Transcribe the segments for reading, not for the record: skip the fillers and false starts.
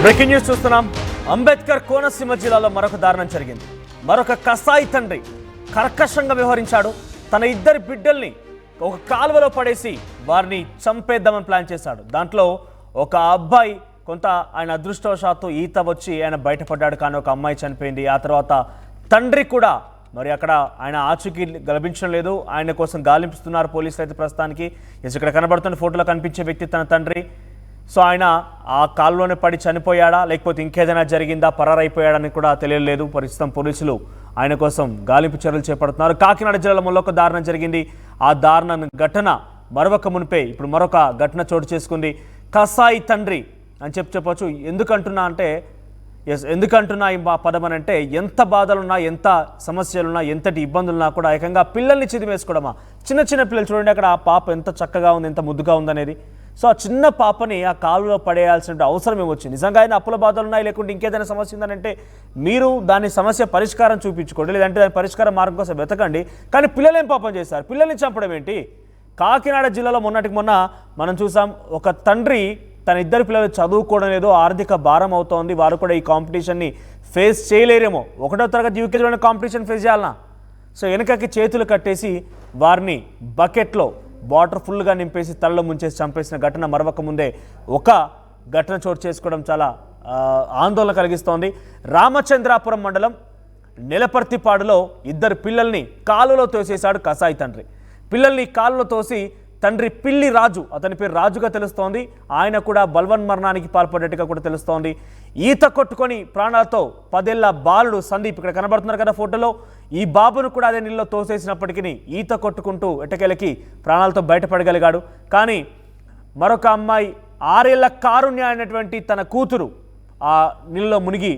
Breaking news చూస్తున్నాం. అంబేద్కర్ కోనసీమ జిల్లాలో మరొక దారుణం జరిగింది. మరొక కసాయి తండ్రి కర్కశంగా వ్యవహరించాడు. తన ఇద్దరి బిడ్డల్ని ఒక కాలువలో పడేసి వారిని చంపేద్దామని ప్లాన్ చేశాడు. దాంట్లో ఒక అబ్బాయి కొంత ఆయన అదృష్టవశాత్తు ఈత వచ్చి ఆయన బయటపడ్డాడు, కానీ ఒక అమ్మాయి చనిపోయింది. ఆ తర్వాత తండ్రి కూడా మరి అక్కడ ఆయన ఆచూకీ లభించడం లేదు. ఆయన కోసం గాలింపుస్తున్నారు పోలీసులు. అయితే ప్రస్తుతానికి ఇక్కడ కనబడుతున్న ఫోటోలో కనిపించే వ్యక్తి తన తండ్రి. సో ఆయన ఆ కాలులోనే పడి చనిపోయాడా లేకపోతే ఇంకేదైనా జరిగిందా, పరారైపోయాడని కూడా తెలియలేదు. ప్రస్తుతం పోలీసులు ఆయన కోసం గాలింపు చర్యలు చేపడుతున్నారు. కాకినాడ జిల్లాలో మరొక దారుణం జరిగింది. ఆ దారుణ ఘటన మరొక మునిపే ఇప్పుడు మరొక ఘటన చోటు చేసుకుంది. కసాయి తండ్రి అని చెప్పొచ్చు. ఎందుకంటున్నా ఈ పదం అని అంటే, ఎంత బాధలున్నా, ఎంత సమస్యలున్నా, ఎంతటి ఇబ్బందులున్నా కూడా ఏకంగా పిల్లల్ని చిదిమేసుకోవడమా. చిన్న చిన్న పిల్లలు చూడండి, అక్కడ ఆ పాప ఎంత చక్కగా ఉంది, ఎంత ముద్దుగా ఉందనేది. సో ఆ చిన్న పాపని ఆ కాలులో పడేయాల్సిన అవసరం ఏమొచ్చింది. నిజంగా ఆయన అప్పుల బాధలు ఉన్నాయి, లేకుంటే ఇంకేదైనా సమస్య ఉందనంటే మీరు దాని సమస్య పరిష్కారం చూపించుకోండి, లేదంటే దాని పరిష్కార మార్గం కోసం వెతకండి. కానీ పిల్లలు ఏం పాపం చేశారు? పిల్లల్ని చంపడం ఏంటి? కాకినాడ జిల్లాలో మొన్నటికి మొన్న మనం చూసాం. ఒక తండ్రి తన ఇద్దరు పిల్లలు చదువుకోవడం లేదు, ఆర్థిక భారం అవుతోంది, వారు కూడా ఈ కాంపిటీషన్ని ఫేస్ చేయలేరేమో. 1వ తరగతి యూకేజీలోనే కాంపిటీషన్ ఫేస్ చేయాలన్నా. సో వెనకకి చేతులు కట్టేసి వారిని బకెట్లో వాటర్ ఫుల్గా నింపేసి తలలో ముంచేసి చంపేసిన ఘటన మరొక ముందే ఒక ఘటన చోటు చేసుకోవడం చాలా ఆందోళన కలిగిస్తోంది. రామచంద్రాపురం మండలం నెలపర్తిపాడులో ఇద్దరు పిల్లల్ని కాలువలో తోసేశాడు కసాయి తండ్రి. పిల్లల్ని కాలువలో తోసి తండ్రి పిల్లి రాజు, అతని పేరు రాజుగా తెలుస్తోంది, ఆయన కూడా బలవన్మరణానికి పాల్పడ్డట్టుగా కూడా తెలుస్తోంది. ఈత కొట్టుకొని ప్రాణాలతో 10 ఏళ్ల బాలుడు సందీప్ ఇక్కడ కనబడుతున్నారు కదా ఫోటోలో. ఈ బాబును కూడా అదే నీళ్ళలో తోసేసినప్పటికీ ఈత కొట్టుకుంటూ ఎట్టకేలకి ప్రాణాలతో బయటపడగలిగాడు. కానీ మరొక అమ్మాయి 6 ఏళ్ల కారుణ్య అయినటువంటి తన కూతురు ఆ నీళ్ళలో మునిగి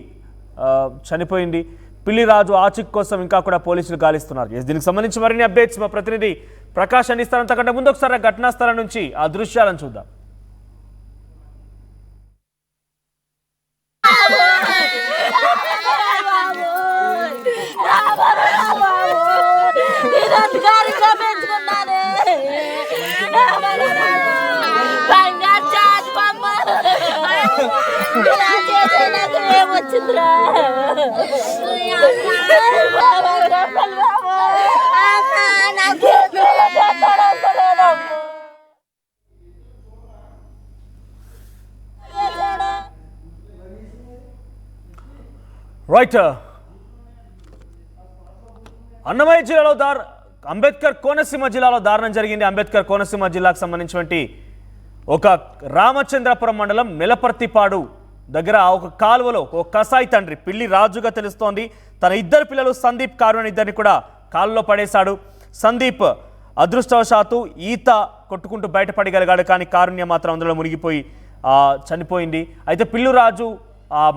చనిపోయింది. పిల్లిరాజు ఆచూకీ కోసం ఇంకా కూడా పోలీసులు గాలిస్తున్నారు. దీనికి సంబంధించి మరిన్ని అప్డేట్స్ మా ప్రతినిధి ప్రకాష్ అందిస్తారు. అంతకంటే ముందు ఒకసారి ఘటనా స్థలం నుంచి ఆ దృశ్యాలను చూద్దాం. రైట్, అన్నమయ్య జిల్లాలో అంబేద్కర్ కోనసీమ జిల్లాలో దారుణం జరిగింది. అంబేద్కర్ కోనసీమ జిల్లాకు సంబంధించినటువంటి ఒక రామచంద్రపురం మండలం నెలపర్తిపాడు దగ్గర ఒక కాలువలో ఒక కసాయి తండ్రి పిల్లి రాజుగా తెలుస్తోంది తన ఇద్దరు పిల్లలు సందీప్ కారుణ్య ఇద్దరిని కూడా కాలువలో పడేశాడు. సందీప్ అదృష్టవశాత్తు ఈత కొట్టుకుంటూ బయటపడగలిగాడు, కానీ కారుణ్య మాత్రం అందులో మునిగిపోయి చనిపోయింది. అయితే పిల్లు రాజు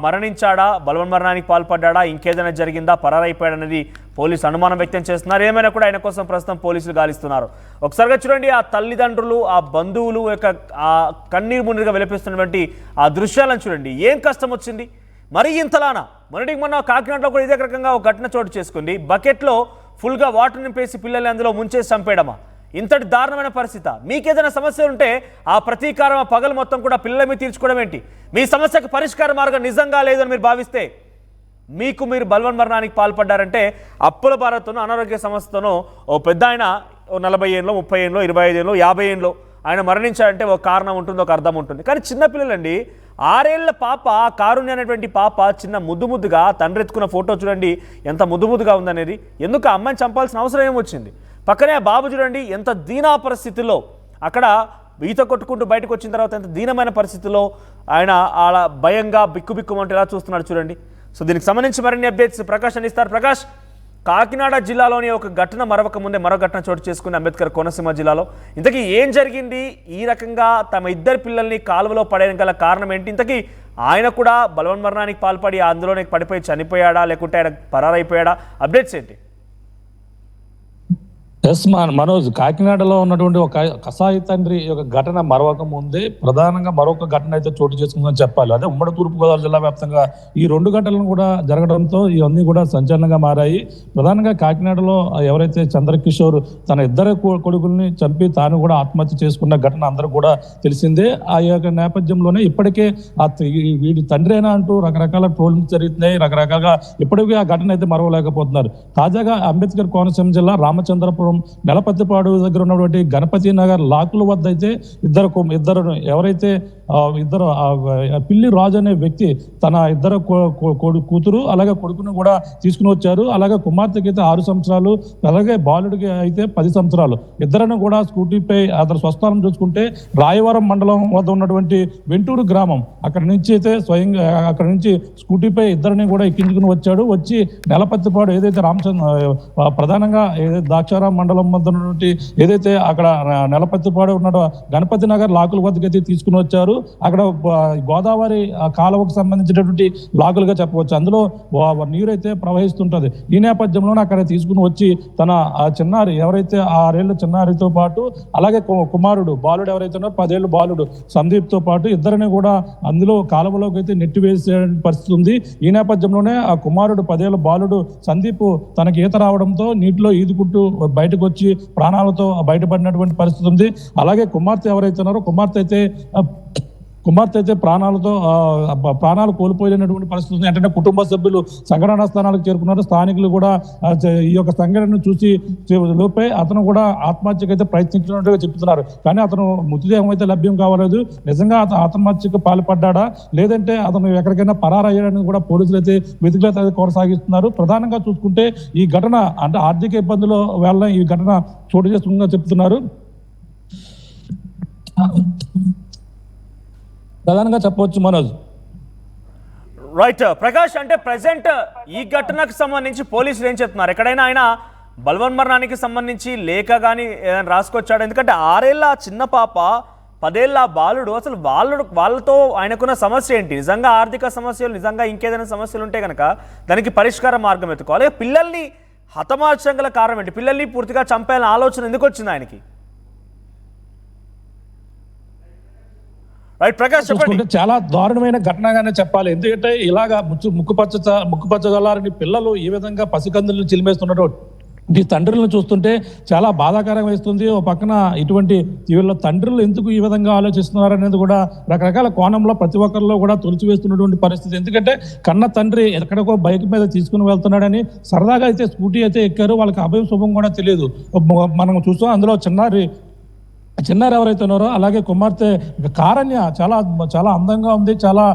మరణించాడా, బలవన్మరణానికి పాల్పడ్డా, ఇంకేదైనా జరిగిందా, పరారైపోయాడనేది పోలీసు అనుమానం వ్యక్తం చేస్తున్నారు. ఏమైనా కూడా ఆయన కోసం ప్రస్తుతం పోలీసులు గాలిస్తున్నారు. ఒకసారిగా చూడండి, ఆ తల్లిదండ్రులు, ఆ బంధువులు యొక్క ఆ కన్నీరు మున్నీరుగా విలపిస్తున్నటువంటి ఆ దృశ్యాలను చూడండి. ఏం కష్టం వచ్చింది మరీ ఇంతలానా? మొన్నటికి మొన్న కాకినాడలో కూడా ఇదే రకంగా ఒక ఘటన చోటు చేసుకుంది. బకెట్లో ఫుల్గా వాటర్ నింపేసి పిల్లల్ని అందులో ముంచేసి చంపేయడమా? ఇంతటి దారుణమైన పరిస్థితి. మీకేదైనా సమస్య ఉంటే ఆ ప్రతీకారం పగలు మొత్తం కూడా పిల్లల మీద తీర్చుకోవడం ఏంటి? మీ సమస్యకు పరిష్కార మార్గం నిజంగా లేదని మీరు భావిస్తే మీరు బలవన్మరణానికి పాల్పడ్డారంటే అప్పుల భారతను, అనారోగ్య సమస్యతోనో ఓ పెద్ద ఆయన 40 ఏళ్ళు, 30 ఏళ్ళు, 25 ఏళ్ళు, 50 ఏళ్ళు ఆయన మరణించాడంటే ఒక కారణం ఉంటుంది, ఒక అర్థం ఉంటుంది. కానీ చిన్నపిల్లలండి, 6 ఏళ్ల పాప, కారుణ్య అనేటువంటి పాప చిన్న ముద్దుగా తండ్రి ఎత్తుకున్న ఫోటో చూడండి ఎంత ముద్దుగా ఉందనేది. ఎందుకు ఆ అమ్మాయిని చంపాల్సిన అవసరం ఏమొచ్చింది? పక్కనే బాబు చూడండి ఎంత దీనా పరిస్థితుల్లో, అక్కడ ఈత కొట్టుకుంటూ బయటకు వచ్చిన తర్వాత ఎంత దీనమైన పరిస్థితుల్లో ఆయన అలా భయంగా బిక్కుమంటూ ఎలా చూస్తున్నాడు చూడండి. సో దీనికి సంబంధించి మరిన్ని అప్డేట్స్ ప్రకాష్ అందిస్తారు. ప్రకాష్, కాకినాడ జిల్లాలోని ఒక ఘటన మరొక ముందే మరో ఘటన చోటు చేసుకుంది అంబేద్కర్ కోనసీమ జిల్లాలో. ఇంతకీ ఏం జరిగింది? ఈ రకంగా తమ ఇద్దరు పిల్లల్ని కాలువలో పడేయడం గల కారణం ఏంటి? ఇంతకీ ఆయన కూడా బలవన్మరణానికి పాల్పడి అందులోనే పడిపోయి చనిపోయాడా, లేకుంటే ఆయన పరారైపోయాడా? అప్డేట్స్ ఏంటి? ఎస్ మనోజ్, కాకినాడలో ఉన్నటువంటి ఒక కసాయి తండ్రి యొక్క ఘటన మరొక ముందే ప్రధానంగా మరొక ఘటన అయితే చోటు చేసుకుందని చెప్పాలి. అదే ఉమ్మడి తూర్పుగోదావరి జిల్లా వ్యాప్తంగా ఈ రెండు ఘటనలు కూడా జరగడంతో ఇవన్నీ కూడా సంచలనంగా మారాయి. ప్రధానంగా కాకినాడలో ఎవరైతే చంద్రకిషోర్ తన ఇద్దరు కొడుకుల్ని చంపి తాను కూడా ఆత్మహత్య చేసుకున్న ఘటన అందరూ కూడా తెలిసిందే. ఆ యొక్క నేపథ్యంలోనే ఇప్పటికే వీడి తండ్రేనా అంటూ రకరకాల ట్రోలింగ్ జరుగుతున్నాయి. రకరకాలుగా ఇప్పటికీ ఆ ఘటన అయితే మరవలేకపోతున్నారు. తాజాగా అంబేద్కర్ కోనసీమ జిల్లా రామచంద్రపురం నెలపతిపాడు దగ్గర ఉన్నటువంటి గణపతి నగర్ లాకుల వద్ద అయితే ఇద్దరు ఎవరైతే ఇద్దరు పిల్లి రాజు అనే వ్యక్తి తన ఇద్దరు కూతురు అలాగే కొడుకును కూడా తీసుకుని వచ్చారు. అలాగే కుమార్తెకి అయితే 6 సంవత్సరాలు, అలాగే బాలుడికి అయితే 10 సంవత్సరాలు. ఇద్దరిని కూడా స్కూటీపై అతను స్వస్థానం చూసుకుంటే రాయవరం మండలం వద్ద ఉన్నటువంటి వెంటూరు గ్రామం అక్కడ నుంచి అయితే స్వయంగా అక్కడ నుంచి స్కూటీపై ఇద్దరిని కూడా ఎక్కించుకుని వచ్చాడు. వచ్చి నెలపతిపాడు ఏదైతే ప్రధానంగా ఏదైతే దాక్షారాం మండలం వద్ద ఉన్నటువంటి ఏదైతే అక్కడ నెలపతిపాడు ఉన్నాడో గణపతి నగర్ లాకుల వద్దకు అయితే తీసుకుని వచ్చారు. అక్కడ గోదావరి కాలువకు సంబంధించినటువంటి లాకులుగా చెప్పవచ్చు. అందులో నీరైతే ప్రవహిస్తుంటది. ఈ నేపథ్యంలోనే అక్కడ తీసుకుని వచ్చి తన చిన్నారి ఎవరైతే 6 ఏళ్ళ చిన్నారితో పాటు అలాగే కుమారుడు బాలుడు ఎవరైతే ఉన్నారో 10 ఏళ్ళు బాలుడు సందీప్ తో పాటు ఇద్దరిని కూడా అందులో కాలువలోకి అయితే నెట్టివేసే పరిస్థితి ఉంది. ఈ నేపథ్యంలోనే ఆ కుమారుడు 10 ఏళ్ళ బాలుడు సందీప్ తనకి ఈత రావడంతో నీటిలో ఈదుకుంటూ బయటకు వచ్చి ప్రాణాలతో బయటపడినటువంటి పరిస్థితి ఉంది. అలాగే కుమార్తె ఎవరైతే ఉన్నారో కుమార్తె అయితే ప్రాణాలు కోల్పోయినటువంటి పరిస్థితి ఉంది. అంటే కుటుంబ సభ్యులు సంఘటనా స్థానాలకు చేరుకున్నారు. స్థానికులు కూడా ఈ యొక్క సంఘటనను చూసి లోపే అతను కూడా ఆత్మహత్యకు అయితే ప్రయత్నించినట్టుగా చెప్తున్నారు. కానీ అతను మృతదేహం అయితే లభ్యం కావలేదు. నిజంగా అతను ఆత్మహత్యకు పాల్పడ్డా లేదంటే అతను ఎక్కడికైనా పరారయ్యాడని కూడా పోలీసులు అయితే వెతుకులైతే కొనసాగిస్తున్నారు. ప్రధానంగా చూసుకుంటే ఈ ఘటన అంటే ఆర్థిక ఇబ్బందుల వల్ల ఈ ఘటన చోటు చేసుకుందని చెప్తున్నారు. ప్రధానంగా చెప్పవచ్చు మనోజ్. రైట్ ప్రకాష్, అంటే ప్రెసెంట్ ఈ ఘటనకు సంబంధించి పోలీసులు ఏం చెప్తున్నారు? ఎక్కడైనా ఆయన బలవన్మరణానికి సంబంధించి లేఖ కానీ ఏదైనా రాసుకొచ్చాడు? ఎందుకంటే 6 ఏళ్ళ చిన్న పాప 10 ఏళ్ళ బాలుడు, అసలు వాళ్ళతో ఆయనకున్న సమస్య ఏంటి? నిజంగా ఆర్థిక సమస్యలు, నిజంగా ఇంకేదైనా సమస్యలు ఉంటే కనుక దానికి పరిష్కార మార్గం ఎత్తుకోవాలి. పిల్లల్ని హతమార్చడం గల కారణం ఏంటి? పిల్లల్ని పూర్తిగా చంపేయాలని ఆలోచన ఎందుకు వచ్చింది ఆయనకి? చాలా దారుణమైన ఘటనగానే చెప్పాలి. ఎందుకంటే ఇలాగా ముక్కుపచ్చ జల్లారని పిల్లలు ఈ విధంగా పసికందులను చిలిమేస్తున్నటువంటి ఈ తండ్రులను చూస్తుంటే చాలా బాధాకరం వేస్తుంది. ఓ పక్కన ఇటువంటి వీళ్ళ తండ్రులు ఎందుకు ఈ విధంగా ఆలోచిస్తున్నారు అనేది కూడా రకరకాల కోణంలో ప్రతి ఒక్కరిలో కూడా తొలిచివేస్తున్నటువంటి పరిస్థితి. ఎందుకంటే కన్న తండ్రి ఎక్కడికో బైక్ మీద తీసుకుని వెళ్తున్నాడని సరదాగా అయితే స్కూటీ అయితే ఎక్కారు. వాళ్ళకి అభయం శుభం కూడా తెలియదు. మనం చూస్తాం అందులో చిన్నారి ఎవరైతే ఉన్నారో అలాగే కుమార్తె కారణ్య చాలా చాలా అందంగా ఉంది. చాలా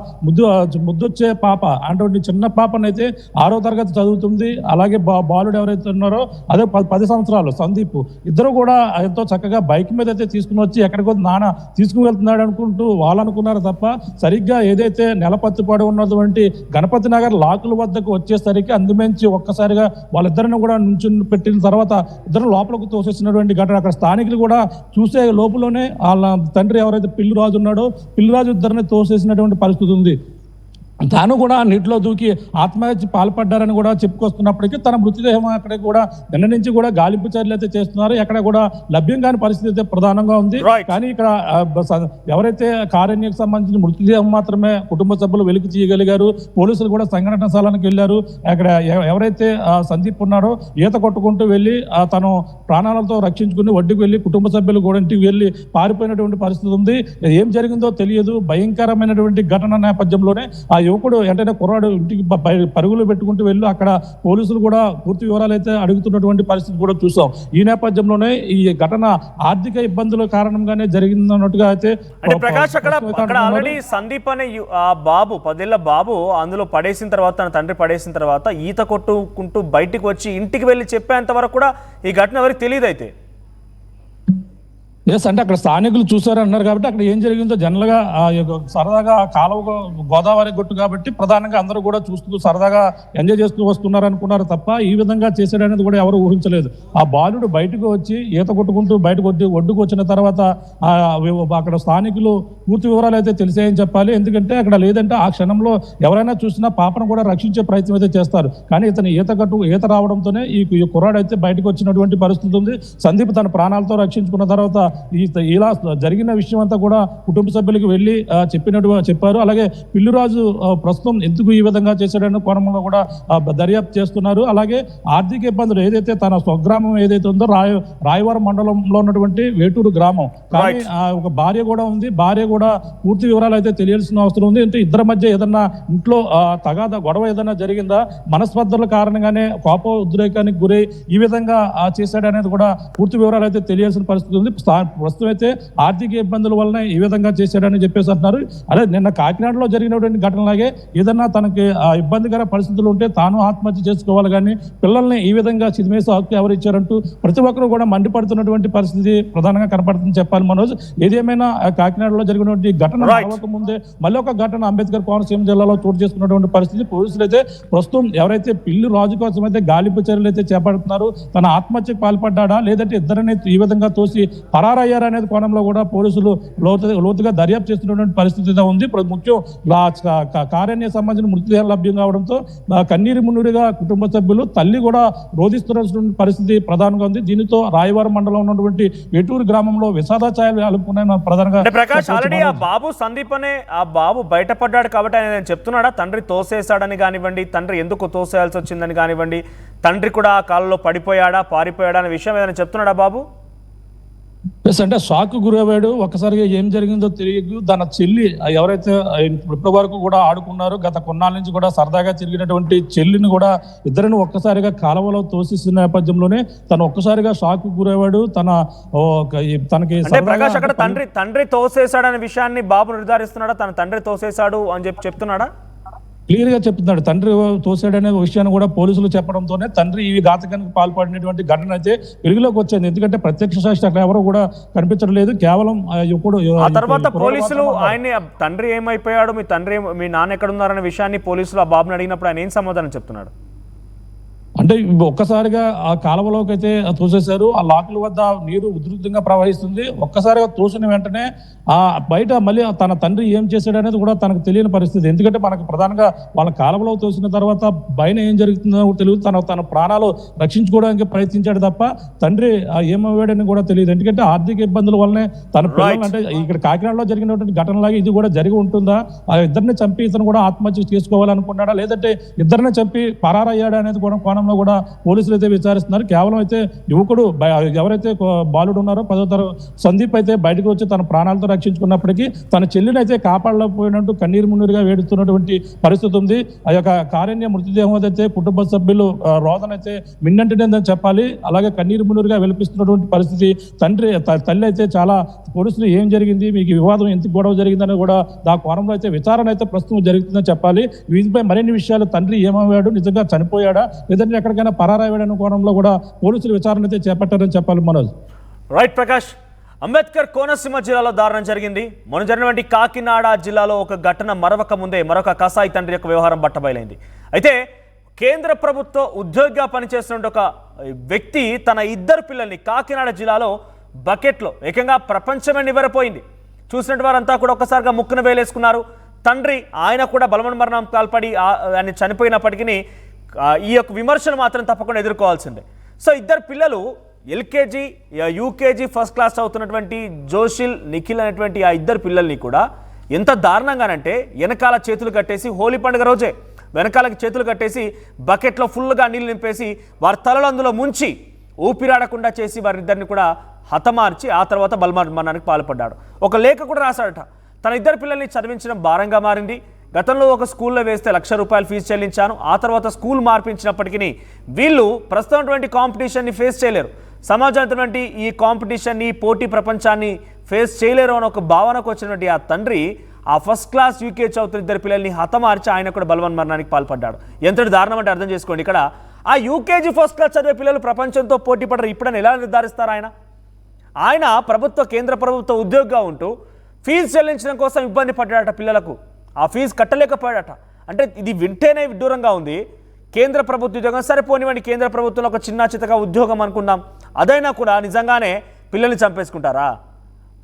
ముద్దొచ్చే పాప అటువంటి చిన్న పాపనైతే 6వ తరగతి చదువుతుంది. అలాగే బాలుడు ఎవరైతే ఉన్నారో అదే 10 సంవత్సరాలు సందీప్. ఇద్దరు కూడా ఎంతో చక్కగా బైక్ మీద అయితే తీసుకుని వచ్చి ఎక్కడికో నాన్న తీసుకుని వెళ్తున్నాడు అనుకుంటూ వాళ్ళు అనుకున్నారు తప్ప సరిగ్గా ఏదైతే నెలపత్తిపాడు ఉన్నటువంటి గణపతి నగర్ లాకుల వద్దకు వచ్చేసరికి అందుమించి ఒక్కసారిగా వాళ్ళిద్దరిని కూడా నుంచుని పెట్టిన తర్వాత ఇద్దరు లోపలికి తోసేసినటువంటి ఘటన. అక్కడ స్థానికులు కూడా చూసే లోపులోనే వాళ్ళ తండ్రి ఎవరైతే పిల్లిరాజు ఉన్నాడో పిల్లిరాజు ఇద్దరిని తోసేసినటువంటి పరిస్థితి ఉంది. తాను కూడా నీటిలో దూకి ఆత్మహత్య పాల్పడ్డారని కూడా చెప్పుకొస్తున్నప్పటికీ తన మృతదేహం అక్కడ కూడా నిన్న నుంచి కూడా గాలింపు చర్యలు అయితే చేస్తున్నారు. ఎక్కడ కూడా లభ్యం కాని పరిస్థితి అయితే ప్రధానంగా ఉంది. కానీ ఇక్కడ ఎవరైతే కారణ్యకు సంబంధించిన మృతదేహం మాత్రమే కుటుంబ సభ్యులు వెలికి తీయగలిగారు. పోలీసులు కూడా సంఘటన స్థలానికి వెళ్ళారు. అక్కడ ఎవరైతే సందీప్ ఉన్నాడో ఈత కొట్టుకుంటూ వెళ్ళి తను ప్రాణాలతో రక్షించుకుని ఒడ్డుకు వెళ్ళి కుటుంబ సభ్యులు కూడా ఇంటికి వెళ్ళి పారిపోయినటువంటి పరిస్థితి ఉంది. ఏం జరిగిందో తెలియదు. భయంకరమైనటువంటి ఘటన నేపథ్యంలోనే ఆ యువకుడు వెంటనే కుర్రాడు ఇంటికి పరుగులు పెట్టుకుంటూ వెళ్ళి అక్కడ పోలీసులు కూడా పూర్తి వివరాలు అయితే అడుగుతున్నటువంటి పరిస్థితి కూడా చూసాం. ఈ నేపథ్యంలోనే ఈ ఘటన ఆర్థిక ఇబ్బందుల కారణంగానే జరిగిందన్నట్టుగా అయితే ప్రకాష్ అక్కడ ఆల్రెడీ సందీప్ అనే బాబు 10 ఏళ్ల బాబు అందులో పడేసిన తర్వాత తన తండ్రి పడేసిన తర్వాత ఈత కొట్టుకుంటూ బయటికి వచ్చి ఇంటికి వెళ్ళి చెప్పేంత వరకు కూడా ఈ ఘటన ఎవరికి తెలియదు. అయితే ఎస్, అంటే అక్కడ స్థానికులు చూసారు అన్నారు కాబట్టి అక్కడ ఏం జరిగిందో జనరల్గా సరదాగా కాలువ గోదావరి గొట్టు కాబట్టి ప్రధానంగా అందరూ కూడా చూస్తూ సరదాగా ఎంజాయ్ చేస్తూ వస్తున్నారు అనుకున్నారు తప్ప ఈ విధంగా చేసాడనేది కూడా ఎవరు ఊహించలేదు. ఆ బాలుడు బయటకు వచ్చి ఈత కొట్టుకుంటూ బయటకు ఒడ్డుకు వచ్చిన తర్వాత అక్కడ స్థానికులు పూర్తి వివరాలు అయితే తెలిసాయని చెప్పాలి. ఎందుకంటే అక్కడ లేదంటే ఆ క్షణంలో ఎవరైనా చూసినా పాపను కూడా రక్షించే ప్రయత్నం అయితే చేస్తారు. కానీ ఇతను ఈత రావడంతోనే ఈ కుర్రాడు అయితే బయటకు వచ్చినటువంటి పరిస్థితి ఉంది. సందీప్ తన ప్రాణాలతో రక్షించుకున్న తర్వాత ఇలా జరిగిన విషయం అంతా కూడా కుటుంబ సభ్యులకు వెళ్ళి చెప్పారు. అలాగే పిల్లిరాజు ప్రస్తుతం ఎందుకు ఈ విధంగా చేశాడన్న కోణంలో కూడా దర్యాప్తు చేస్తున్నారు. అలాగే ఆర్థిక ఇబ్బందులు ఏదైతే తన స్వగ్రామం ఏదైతే ఉందో రాయవరం మండలంలో ఉన్నటువంటి వేటూరు గ్రామం, కానీ ఒక భార్య కూడా ఉంది. భార్య కూడా పూర్తి వివరాలు అయితే తెలియాల్సిన అవసరం ఉంది. అంటే ఇద్దరి మధ్య ఏదన్నా ఇంట్లో తగాదా గొడవ ఏదైనా జరిగిందా, మనస్పర్ధల కారణంగానే కోప ఉద్రేకానికి గురై ఈ విధంగా చేశాడనేది కూడా పూర్తి వివరాలు అయితే తెలియాల్సిన పరిస్థితి ఉంది. ప్రస్తుతం అయితే ఆర్థిక ఇబ్బందుల వలన ఈ విధంగా చేశాడని చెప్పేసి అంటున్నారు. అదే నిన్న కాకినాడలో జరిగినటువంటి ఘటనలాగే ఏదన్నా తనకి ఇబ్బందికర పరిస్థితులు ఉంటే తాను ఆత్మహత్య చేసుకోవాలి, కానీ పిల్లల్ని ఈ విధంగా చిదిమేసి హక్కు ఎవరు ఇచ్చారంటూ ప్రతి ఒక్కరు కూడా మండిపడుతున్నటువంటి పరిస్థితి ప్రధానంగా కనపడుతుంది చెప్పాలి మనోజ్. ఏదేమైనా కాకినాడలో జరిగినటువంటి ఘటన ముందే మళ్ళీ ఒక ఘటన అంబేద్కర్ కోనసీమ జిల్లాలో చోటు చేసుకున్నటువంటి పరిస్థితి. పోలీసులు అయితే ప్రస్తుతం ఎవరైతే పిల్లి రాజు కోసం అయితే గాలింపు చర్యలు అయితే చేపడుతున్నారు, తన ఆత్మహత్యకు పాల్పడ్డా లేదంటే ఇద్దరిని ఈ విధంగా తోసి పరారయ్యారు అనేది కోణంలో కూడా పోలీసులు లోతుగా దర్యాప్తు చేస్తున్నటువంటి పరిస్థితి ఉంది. ముఖ్యం కార్యానికి సంబంధించిన మృతదేహం లభ్యం కావడంతో కన్నీరు మున్నీరుగా కుటుంబ సభ్యులు, తల్లి కూడా రోధిస్తున్నటువంటి పరిస్థితి ప్రధానంగా ఉంది. దీనితో రాయవరం మండలం ఉన్నటువంటి వేటూరు గ్రామంలో విషాదాచారాలు అలుపుకున్నాయి ప్రధానంగా. ప్రకాష్, ఆల్రెడీ ఆ బాబు సందీప్ అనే ఆ బాబు బయటపడ్డాడు కాబట్టి ఆయన చెప్తున్నాడా తండ్రి తోసేశాడని కానివ్వండి, తండ్రి ఎందుకు తోసేయాల్సి వచ్చిందని కానివ్వండి, తండ్రి కూడా ఆ కాలంలో పడిపోయాడా పారిపోయాడా అనే విషయం ఏదైనా చెప్తున్నాడా బాబు? అంటే షాక్ గురయ్యాడు. ఒక్కసారిగా ఏం జరిగిందో తెలియదు. తన చెల్లి ఎవరైతే ఇప్పటి వరకు కూడా ఆడుకున్నారో, గత కొన్నాళ్ళ నుంచి కూడా సరదాగా తిరిగినటువంటి చెల్లిని కూడా ఇద్దరిని ఒక్కసారిగా కాలువలో తోసేసిన నేపథ్యంలోనే తను ఒక్కసారిగా షాక్ గురయ్యాడు. తనకి ప్రకాష్ అక్కడ తండ్రి తోసేశాడనే విషయాన్ని బాబు నిర్ధారిస్తున్నాడా, తన తండ్రి తోసేశాడు అని చెప్తున్నాడా? క్లియర్ గా చెప్తున్నాడు. తండ్రి తోసాడనే విషయాన్ని కూడా పోలీసులు చెప్పడంతోనే తండ్రి ఈ ఘాతకానికి పాల్పడినటువంటి ఘటన అయితే వెలుగులోకి వచ్చింది. ఎందుకంటే ప్రత్యక్ష సాక్షి అక్కడ ఎవరు కూడా కనిపించడం లేదు. కేవలం ఆ తర్వాత పోలీసులు ఆయన్ని తండ్రి ఏమైపోయాడు, మీ నాన్న ఎక్కడ ఉన్నారనే విషయాన్ని పోలీసులు ఆ బాబుని అడిగినప్పుడు ఆయన ఏం సమాధానం చెప్తున్నాడు? అంటే ఒక్కసారిగా ఆ కాలువలోకి అయితే తోసేశారు. ఆ లాకుల వద్ద నీరు ఉధృతంగా ప్రవహిస్తుంది. ఒక్కసారిగా తోసిన వెంటనే ఆ బయట మళ్ళీ తన తండ్రి ఏం చేశాడు అనేది కూడా తనకు తెలియని పరిస్థితి. ఎందుకంటే మనకు ప్రధానంగా వాళ్ళ కాలువలో తోసిన తర్వాత బయట ఏం జరుగుతుందో తెలియదు. తన ప్రాణాలు రక్షించుకోవడానికి ప్రయత్నించాడు తప్ప తండ్రి ఏమయ్యాడని కూడా తెలియదు. ఎందుకంటే ఆర్థిక ఇబ్బందుల వల్లనే తన పిల్లలు, అంటే ఇక్కడ కాకినాడలో జరిగినటువంటి ఘటనలాగా ఇది కూడా జరిగి ఉంటుందా, ఆ ఇద్దరిని చంపి ఇతను కూడా ఆత్మహత్య చేసుకోవాలనుకున్నాడా, లేదంటే ఇద్దరిని చంపి పరారయ్యాడా అనేది కూడా కోణంలో కూడా పోలీసులు అయితే విచారిస్తున్నారు. కేవలం అయితే యువకుడు ఎవరైతే బాలుడు ఉన్నారో 10వ తరగతి సందీప్ అయితే బయటకు వచ్చి తన ప్రాణాలతో రక్షించుకున్నప్పటికీ తన చెల్లిని అయితే కాపాడలేకపోయినట్టు కన్నీరు మున్నీరుగా వేడుతున్నటువంటి పరిస్థితి ఉంది. ఆ యొక్క కారణ్య మృతదేహం అయితే కుటుంబ సభ్యులు రోదన అయితే మిన్నంటినని చెప్పాలి. అలాగే కన్నీరు మున్నీరుగా వెలిపిస్తున్నటువంటి పరిస్థితి. తల్లి అయితే చాలా పోలీసులు ఏం జరిగింది, మీకు వివాదం ఎంత గొడవ జరిగిందని కూడా ఆ కోణంలో అయితే విచారణ అయితే ప్రస్తుతం జరుగుతుందని చెప్పాలి. వీటిపై మరిన్ని విషయాలు, తండ్రి ఏమయ్యాడు, నిజంగా చనిపోయాడా, లేదంటే ఎక్కడికైనా పరారయ్యాడన్న కోణంలో కూడా పోలీసులు విచారణ అయితే చేపట్టారని చెప్పాలి మనోజ్. రైట్ ప్రకాష్, అంబేద్కర్ కోనసీమ జిల్లాలో దారుణం జరిగింది. మొన్న జరిగినటువంటి కాకినాడ జిల్లాలో ఒక ఘటన మరొక ముందే మరొక కసాయి తండ్రి యొక్క వ్యవహారం బట్టబయలైంది. అయితే కేంద్ర ప్రభుత్వ ఉద్యోగిగా పనిచేస్తున్న ఒక వ్యక్తి తన ఇద్దరు పిల్లల్ని కాకినాడ జిల్లాలో బకెట్లో ఏకంగా ప్రపంచమే నివ్వెరపోయింది. చూసినట్టు వారంతా కూడా ఒక్కసారిగా ముక్కున వేలేసుకున్నారు. తండ్రి ఆయన కూడా బలవన్మరణం పాల్పడి ఆయన చనిపోయినప్పటికీ ఈ యొక్క విమర్శలు మాత్రం తప్పకుండా ఎదుర్కోవాల్సిందే. సో ఇద్దరు పిల్లలు ఎల్కేజీ యూకేజీ ఫస్ట్ క్లాస్ అవుతున్నటువంటి జోషిల్ నిఖిల్ అనేటువంటి ఆ ఇద్దరు పిల్లల్ని కూడా ఎంత దారుణంగానంటే వెనకాల చేతులు కట్టేసి, హోలీ పండుగ రోజే వెనకాలకి చేతులు కట్టేసి బకెట్లో ఫుల్గా నీళ్ళు నింపేసి వారి తలలో అందులో ముంచి ఊపిరాడకుండా చేసి వారిద్దరిని కూడా హతమార్చి ఆ తర్వాత బలవన్మరణానికి పాల్పడ్డాడు. ఒక లేఖ కూడా రాశాడట. తన ఇద్దరు పిల్లల్ని చదివించడం భారంగా మారింది. గతంలో ఒక స్కూల్లో వేస్తే ₹1,00,000 ఫీజు చెల్లించాను, ఆ తర్వాత స్కూల్ మార్పించినప్పటికీ వీళ్ళు ప్రస్తుతం కాంపిటీషన్ని ఫేస్ చేయలేరు, సమాజమైనటువంటి ఈ కాంపిటీషన్ని, పోటీ ప్రపంచాన్ని ఫేస్ చేయలేరు అని ఒక భావనకు వచ్చినటువంటి ఆ తండ్రి ఆ ఫస్ట్ క్లాస్ యూకేజీ చదువుతున్న ఇద్దరు పిల్లల్ని హతమార్చి ఆయన కూడా బలవన్మరణానికి పాల్పడ్డాడు. ఎంతటి దారుణం అంటే అర్థం చేసుకోండి. ఇక్కడ ఆ యూకేజీ ఫస్ట్ క్లాస్ చదివే పిల్లలు ప్రపంచంతో పోటీ పడరు. ఇప్పుడని ఎలా నిర్ధారిస్తారు? ఆయన కేంద్ర ప్రభుత్వ ఉద్యోగిగా ఉంటూ ఫీజు చెల్లించడం కోసం ఇబ్బంది పడ్డాడట పిల్లలకు. ఆ ఫీజు కట్టలేకపోయాడట. అంటే ఇది వింటేనే విడ్డూరంగా ఉంది. కేంద్ర ప్రభుత్వ ఉద్యోగం సరిపోనివ్వండి, కేంద్ర ప్రభుత్వంలో ఒక చిన్న చితక ఉద్యోగం అనుకుందాం, అదైనా కూడా నిజంగానే పిల్లల్ని చంపేసుకుంటారా?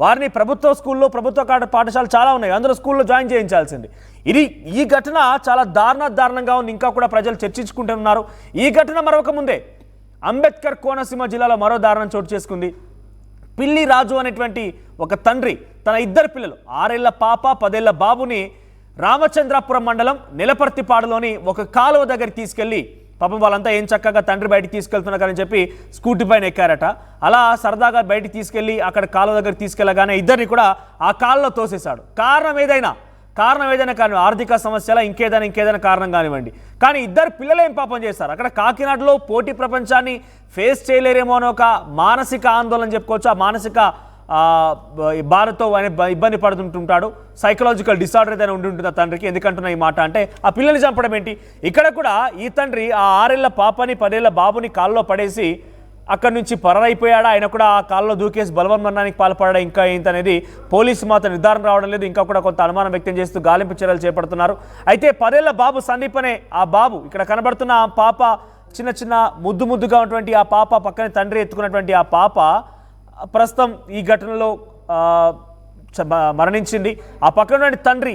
వారిని ప్రభుత్వ స్కూల్లో, ప్రభుత్వ పాఠశాలలు చాలా ఉన్నాయి, అందులో స్కూల్లో జాయిన్ చేయించాల్సింది. ఈ ఘటన చాలా దారుణంగా ఉంది. ఇంకా కూడా ప్రజలు చర్చించుకుంటున్నారు. ఈ ఘటన మరొక ముందే అంబేద్కర్ కోనసీమ జిల్లాలో మరో దారుణం చోటు చేసుకుంది. పిల్లి రాజు అనేటువంటి ఒక తండ్రి తన 2 పిల్లలు 6 ఏళ్ల పాప 10 ఏళ్ల బాబుని రామచంద్రాపురం మండలం నిలపర్తిపాడులోని ఒక కాలువ దగ్గరికి తీసుకెళ్లి, పాపం వాళ్ళంతా ఏం చక్కగా తండ్రి బయటికి తీసుకెళ్తున్నారని చెప్పి స్కూటీ పైన ఎక్కారట. అలా సరదాగా బయటికి తీసుకెళ్లి అక్కడ కాలువ దగ్గర తీసుకెళ్లగానే ఇద్దరిని కూడా ఆ కాలువలో తోసేశాడు. కారణం ఏదైనా కానీ ఆర్థిక సమస్యల ఇంకేదైనా కారణం కానివ్వండి, కానీ 2 పిల్లలు ఏం పాపం చేస్తారు? అక్కడ కాకినాడలో పోటీ ప్రపంచాన్ని ఫేస్ చేయలేరేమో అని ఒక మానసిక ఆందోళన చెప్పుకోవచ్చు. ఆ మానసిక బాధతో ఆయన ఇబ్బంది పడుతుంటాడు. సైకలాజికల్ డిసార్డర్ ఏదైనా ఉంటుంది ఆ తండ్రికి. ఎందుకంటున్నా ఈ మాట అంటే, ఆ పిల్లల్ని చంపడం ఏంటి? ఇక్కడ కూడా ఈ తండ్రి ఆ 6 ఏళ్ల పాపని 10 ఏళ్ల బాబుని కాల్లో పడేసి అక్కడి నుంచి పరారైపోయాడా, ఆయన కూడా ఆ కాల్లో దూకేసి బలవన్మరణానికి పాల్పడా, ఇంకా ఏంటనేది పోలీసు మాత్రం నిర్ధారణ రావడం లేదు. ఇంకా కూడా కొంత అనుమానం వ్యక్తం చేస్తూ గాలింపు చర్యలు చేపడుతున్నారు. అయితే 10 ఏళ్ల బాబు సందీప్ అనే ఆ బాబు, ఇక్కడ కనబడుతున్న ఆ పాప, చిన్న ముద్దుగా ఉన్నటువంటి ఆ పాప, పక్కనే తండ్రి ఎత్తుకున్నటువంటి ఆ పాప ప్రస్తుతం ఈ ఘటనలో మరణించింది. ఆ పక్కన తండ్రి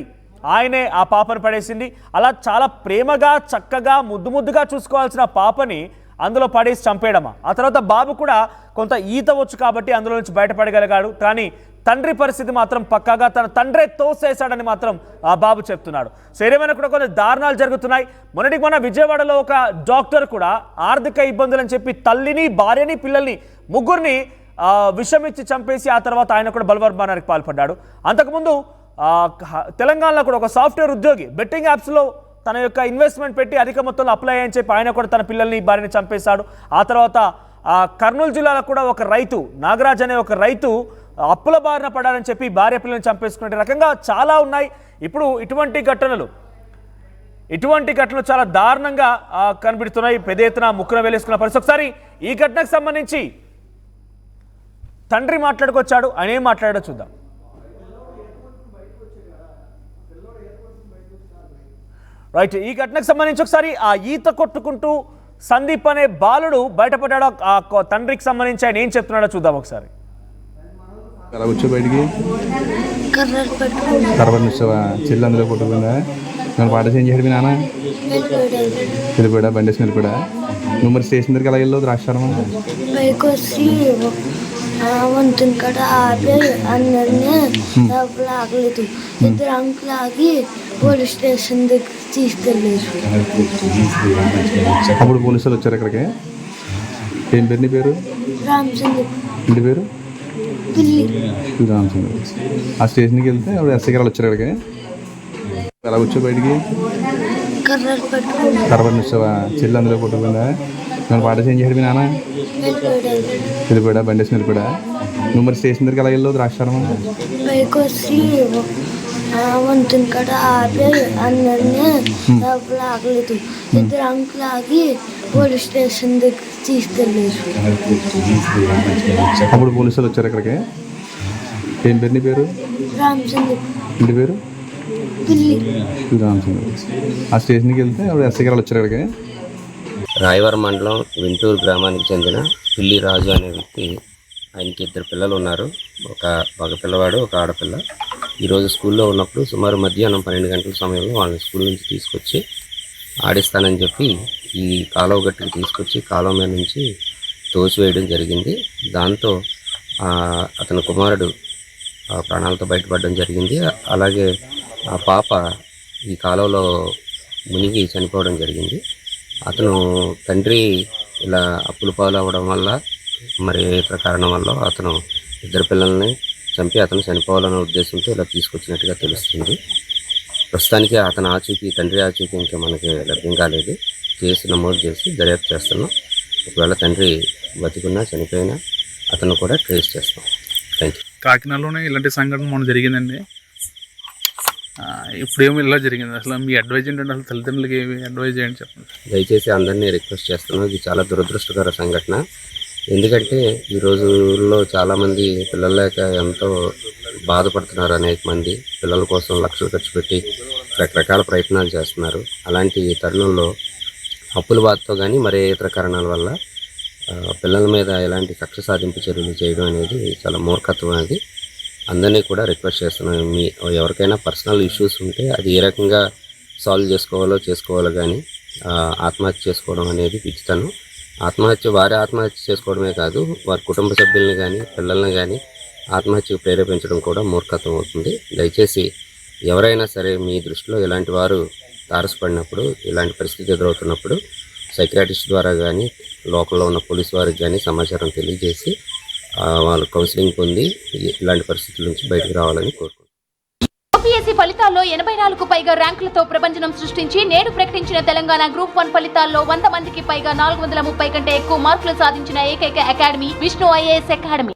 ఆయనే ఆ పాపను పడేసింది. అలా చాలా ప్రేమగా చక్కగా ముద్దుగా చూసుకోవాల్సిన పాపని అందులో పడేసి చంపేయడమా? ఆ తర్వాత బాబు కూడా కొంత ఈత వచ్చు కాబట్టి అందులో నుంచి బయటపడగలిగాడు. కానీ తండ్రి పరిస్థితి మాత్రం పక్కాగా తన తండ్రే తోసేశాడని మాత్రం ఆ బాబు చెప్తున్నాడు. సో ఏమైనా కూడా కొన్ని దారుణాలు జరుగుతున్నాయి. మొన్న విజయవాడలో ఒక డాక్టర్ కూడా ఆర్థిక ఇబ్బందులని చెప్పి తల్లిని, భార్యని, పిల్లల్ని ముగ్గురిని విషమిచ్చి చంపేసి ఆ తర్వాత ఆయన కూడా బలవన్మరణానికి పాల్పడ్డాడు. అంతకుముందు తెలంగాణలో కూడా ఒక సాఫ్ట్వేర్ ఉద్యోగి బెట్టింగ్ యాప్స్లో తన యొక్క ఇన్వెస్ట్మెంట్ పెట్టి అధిక మొత్తంలో అప్లై అని చెప్పి ఆయన కూడా తన పిల్లల్ని, భార్యని చంపేశాడు. ఆ తర్వాత కర్నూలు జిల్లాలో కూడా ఒక రైతు, నాగరాజ్ అనే ఒక రైతు అప్పుల బారిన పడాలని చెప్పి భార్య పిల్లల్ని చంపేసుకునే రకంగా చాలా ఉన్నాయి. ఇప్పుడు ఇటువంటి ఘటనలు చాలా దారుణంగా కనిపిస్తున్నాయి. పెద్ద ఎత్తున ముక్కున వేలేసుకున్న పరిస్థితి. ఒకసారి ఈ ఘటనకు సంబంధించి తండ్రి మాట్లాడుకొచ్చాడు, ఆయన ఏం మాట్లాడాడో చూద్దాం. రైట్, ఈ ఘటనకు సంబంధించి ఒకసారి ఆ ఈత కొట్టుకుంటూ సందీప్ అనే బాలుడు బయటపడ్డాడు. ఆ తండ్రికి సంబంధించి ఆయన ఏం చెప్తున్నాడో చూద్దాం ఒకసారి. అలా వచ్చి బయటికి కర్రలు వచ్చావా? చెల్లి అందులో కొట్టుకుందా? నేను పాట చేంజ్ చేయడం నాన్న వెళ్ళిపోయా, బండి వేసి వెళ్ళిపోయా. నువ్వు మరి స్టేషన్ దగ్గరికి ఎలా వెళ్ళవు? ద్రాక్షారం వంతుని కాడ ఆపి అందరినీ డబ్బులు ఆగలేదు. 2 అంకులు ఆగి పోలీస్ స్టేషన్ దగ్గర తీసుకెళ్ళారు. అప్పుడు పోలీసులు వచ్చారు ఇక్కడికి. ఏం పేరు నీ పేరు? రామచంద్ర. ఇంటి పేరు? పిల్లి రామచంద్ర. ఆ స్టేషన్కి వెళ్తే అప్పుడు ఎస్ఐ గారు వచ్చారు ఇక్కడికి. ఎలా వచ్చావు బయటికి? కర్రలు వచ్చావా? చెల్లి అందులో కొట్టుకుందా? నేను పాట చేంజ్ చేయడం నాన్న వెళ్ళిపోయా, బండి వేసి వెళ్ళిపోయా. నువ్వు మరి స్టేషన్ దగ్గరికి ఎలా వెళ్ళవు? ద్రాక్షారం వంతుని కాడ ఆపి అందరినీ డబ్బులు ఆగలేదు. 2 అంకులు ఆగి పోలీస్ స్టేషన్ దగ్గర తీసుకెళ్ళారు. అప్పుడు పోలీసులు వచ్చారు ఇక్కడికి. ఏం పేరు నీ పేరు? రామచంద్ర. ఇంటి పేరు? పిల్లి రామచంద్ర. ఆ స్టేషన్కి వెళ్తే అప్పుడు ఎస్ఐ గారు వచ్చారు ఇక్కడికి. రాయవరం మండలం వింటూరు గ్రామానికి చెందిన పిల్లి రాజు అనే వ్యక్తి, ఆయనకి 2 పిల్లలు ఉన్నారు. ఒక మగ పిల్లవాడు, ఒక ఆడపిల్ల. ఈరోజు స్కూల్లో ఉన్నప్పుడు సుమారు మధ్యాహ్నం 12 గంటల సమయంలో వాళ్ళని స్కూల్ నుంచి తీసుకొచ్చి ఆడిస్తానని చెప్పి ఈ కాలువ గట్టుకు తీసుకొచ్చి కాలువ మీద నుంచి తోసివేయడం జరిగింది. దాంతో అతని కుమారుడు ప్రాణాలతో బయటపడడం జరిగింది. అలాగే ఆ పాప ఈ కాలువలో మునిగి చనిపోవడం జరిగింది. అతను తండ్రి ఇలా అప్పుల పాలు అవ్వడం వల్ల, మరి ఇతర కారణం వల్ల అతను 2 పిల్లల్ని చంపి అతను చనిపోవాలనే ఉద్దేశంతో ఇలా తీసుకొచ్చినట్టుగా తెలుస్తుంది. ప్రస్తుతానికి అతని ఆచూకీ, తండ్రి ఆచూకీ ఇంకా మనకి లభ్యం కాలేదు. కేసు నమోదు చేసి దర్యాప్తు చేస్తున్నాం. ఒకవేళ తండ్రి బతికున్నా చనిపోయినా అతను కూడా ట్రేస్ చేస్తాం. Thank you. కాకినాడలోనే ఇలాంటి సంఘటన మొన్న జరిగిందండి. ఇప్పుడేమో ఇలా జరిగింది. అసలు మీ అడ్వైజ్ ఏంటంటే అసలు తల్లిదండ్రులకి ఏమి అడ్వైజ్ చేయండి చెప్పండి. దయచేసి అందరినీ రిక్వెస్ట్ చేస్తున్నాం, ఇది చాలా దురదృష్టకర సంఘటన. ఎందుకంటే ఈ రోజుల్లో చాలామంది పిల్లలు లేక ఎంతో బాధపడుతున్నారు. అనేక మంది పిల్లల కోసం లక్షలు ఖర్చు పెట్టి రకరకాల ప్రయత్నాలు చేస్తున్నారు. అలాంటి తరుణంలో అప్పుల బాధతో కానీ మరే ఇతర కారణాల వల్ల పిల్లల మీద ఎలాంటి కక్ష సాధింపు చర్యలు చేయడం అనేది చాలా మూర్ఖత్వం. అది అందరినీ కూడా రిక్వెస్ట్ చేస్తున్నాను, మీ ఎవరికైనా పర్సనల్ ఇష్యూస్ ఉంటే అది ఏ రకంగా సాల్వ్ చేసుకోవాలో కానీ ఆత్మహత్య చేసుకోవడం అనేది పిచ్చితనం. వారి ఆత్మహత్య చేసుకోవడమే కాదు, వారి కుటుంబ సభ్యుల్ని కానీ పిల్లల్ని కానీ ఆత్మహత్యకు ప్రేరేపించడం కూడా మూర్ఖత్వం అవుతుంది. దయచేసి ఎవరైనా సరే మీ దృష్టిలో ఇలాంటి వారు తారసపడినప్పుడు, ఇలాంటి పరిస్థితి ఎదురవుతున్నప్పుడు సైకియాట్రిస్ట్ ద్వారా కానీ లోకల్లో ఉన్న పోలీసు వారికి కానీ సమాచారం తెలియజేసి వాళ్ళు కౌన్సిలింగ్ పొంది ఇలాంటి పరిస్థితుల నుంచి బయటకు రావాలని కోరుకుంటున్నాను. యూపీఎస్సీ ఫలితాల్లో 84కు పైగా ర్యాంకులతో ప్రభంజనం సృష్టించి నేడు ప్రకటించిన తెలంగాణ గ్రూప్ 1 ఫలితాల్లో 100 మందికి పైగా 430 కంటే ఎక్కువ మార్కులు సాధించిన ఏకైక అకాడమీ విష్ణు ఐఏఎస్ అకాడమీ.